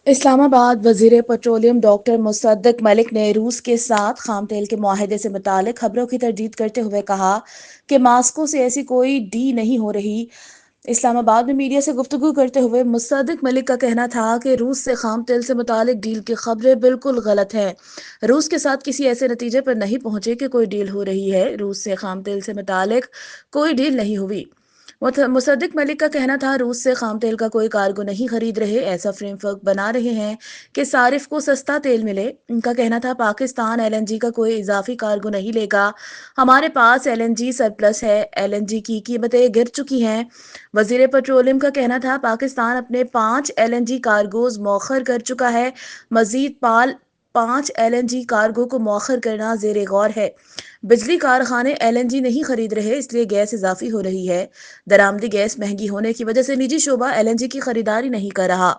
اسلام آباد وزیر petroleum doctor مصدق ملک نے روس کے ساتھ خام تیل کے معاہدے سے متعلق خبروں کی تردید کرتے ہوئے کہا کہ ماسکو سے ایسی کوئی ڈی نہیں ہو رہی۔ اسلام آباد میں میڈیا سے گفتگو کرتے ہوئے مصدق ملک کا کہنا تھا کہ روس سے خام تیل سے متعلق ڈیل کی خبریں بالکل غلط ہیں۔ روس کے ساتھ کسی ایسے نتیجے پر نہیں پہنچے کہ کوئی ڈیل ہو رہی ہے۔ روس سے خام تیل سے متعلق کوئی ڈیل نہیں ہوئی۔ مصدق ملک کا کہنا تھا روس سے خام تیل کا کوئی کارگو نہیں خرید رہے، ایسا فریم ورک بنا رہے ہیں کہ صارف کو سستا تیل ملے۔ ان کا کہنا تھا پاکستان ایل این جی کا کوئی اضافی کارگو نہیں لے گا، ہمارے پاس ایل این جی سرپلس ہے، ایل این جی کی قیمتیں گر چکی ہیں۔ وزیر پیٹرولیم کا کہنا تھا پاکستان اپنے 5 ایل این جی کارگوز مؤخر کر چکا ہے، مزید 5 ایل این جی کارگو کو مؤخر کرنا زیر غور ہے۔ بجلی کارخانے ایل این جی نہیں خرید رہے، اس لیے گیس اضافی ہو رہی ہے۔ درآمدی گیس مہنگی ہونے کی وجہ سے نجی شعبہ ایل این جی کی خریداری نہیں کر رہا۔